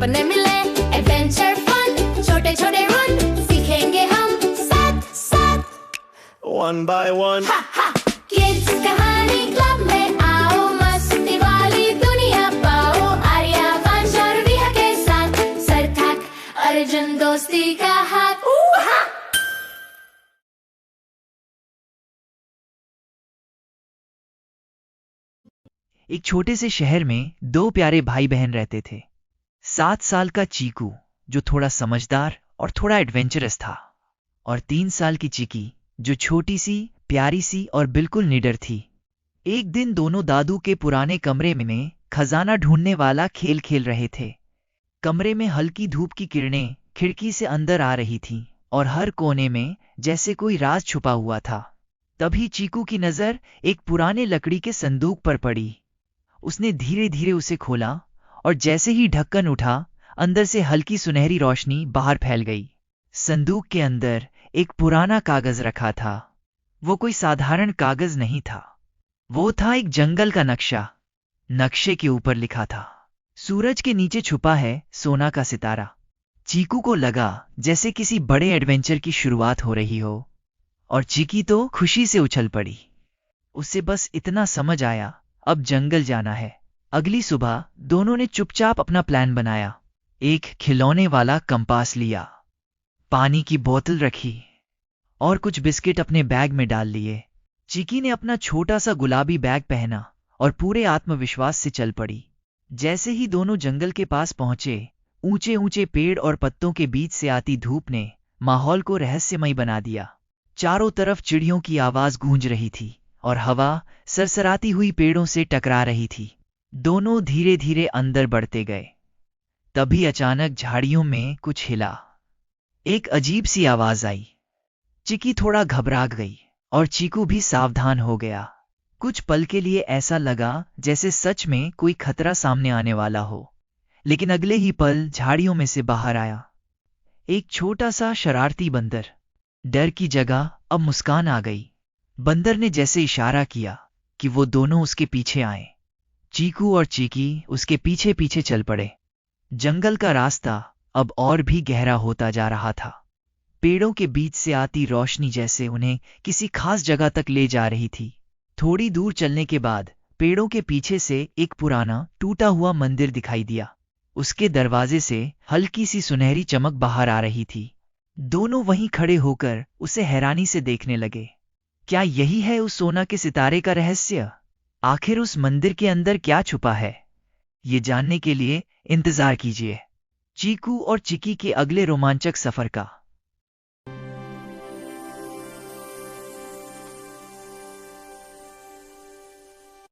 सपने मिले adventure fun, छोटे छोटे रन सीखेंगे हम साथ साथ। One by one. हा हा किड्स कहानी क्लब में आओ, मस्ती वाली दुनिया पाओ। आर्या वंश और रिया के साथ सार्थक अर्जुन दोस्ती का हाथ। एक छोटे से शहर में दो प्यारे भाई बहन रहते थे। 7 साल का चीकू, जो थोड़ा समझदार और थोड़ा एडवेंचरस था, और 3 साल की चिकी, जो छोटी सी, प्यारी सी और बिल्कुल निडर थी। एक दिन दोनों दादू के पुराने कमरे में खजाना ढूंढने वाला खेल खेल रहे थे। कमरे में हल्की धूप की किरणें खिड़की से अंदर आ रही थीं और हर कोने में जैसे कोई राज छुपा हुआ था। तभी चीकू की नजर एक पुराने लकड़ी के संदूक पर पड़ी। उसने धीरे धीरे उसे खोला और जैसे ही ढक्कन उठा, अंदर से हल्की सुनहरी रोशनी बाहर फैल गई। संदूक के अंदर एक पुराना कागज रखा था। वो कोई साधारण कागज नहीं था, वो था एक जंगल का नक्शा। नक्शे के ऊपर लिखा था, सूरज के नीचे छुपा है सोना का सितारा। चीकू को लगा जैसे किसी बड़े एडवेंचर की शुरुआत हो रही हो, और चीकी तो खुशी से उछल पड़ी। उसे बस इतना समझ आया, अब जंगल जाना है। अगली सुबह दोनों ने चुपचाप अपना प्लान बनाया। एक खिलौने वाला कंपास लिया, पानी की बोतल रखी और कुछ बिस्किट अपने बैग में डाल लिए। चिकी ने अपना छोटा सा गुलाबी बैग पहना और पूरे आत्मविश्वास से चल पड़ी। जैसे ही दोनों जंगल के पास पहुंचे, ऊंचे ऊंचे पेड़ और पत्तों के बीच से आती धूप ने माहौल को रहस्यमय बना दिया। चारों तरफ चिड़ियों की आवाज गूंज रही थी और हवा सरसराती हुई पेड़ों से टकरा रही थी। दोनों धीरे धीरे अंदर बढ़ते गए। तभी अचानक झाड़ियों में कुछ हिला। एक अजीब सी आवाज आई। चिकी थोड़ा घबरा गई और चीकू भी सावधान हो गया। कुछ पल के लिए ऐसा लगा जैसे सच में कोई खतरा सामने आने वाला हो, लेकिन अगले ही पल झाड़ियों में से बाहर आया एक छोटा सा शरारती बंदर। डर की जगह अब मुस्कान आ गई। बंदर ने जैसे इशारा किया कि वो दोनों उसके पीछे आए। चीकू और चीकी उसके पीछे पीछे चल पड़े। जंगल का रास्ता अब और भी गहरा होता जा रहा था। पेड़ों के बीच से आती रोशनी जैसे उन्हें किसी खास जगह तक ले जा रही थी। थोड़ी दूर चलने के बाद पेड़ों के पीछे से एक पुराना टूटा हुआ मंदिर दिखाई दिया। उसके दरवाजे से हल्की सी सुनहरी चमक बाहर आ रही थी। दोनों वहीं खड़े होकर उसे हैरानी से देखने लगे। क्या यही है उस सोना के सितारे का रहस्य? आखिर उस मंदिर के अंदर क्या छुपा है? ये जानने के लिए इंतजार कीजिए चीकू और चिकी के अगले रोमांचक सफर का।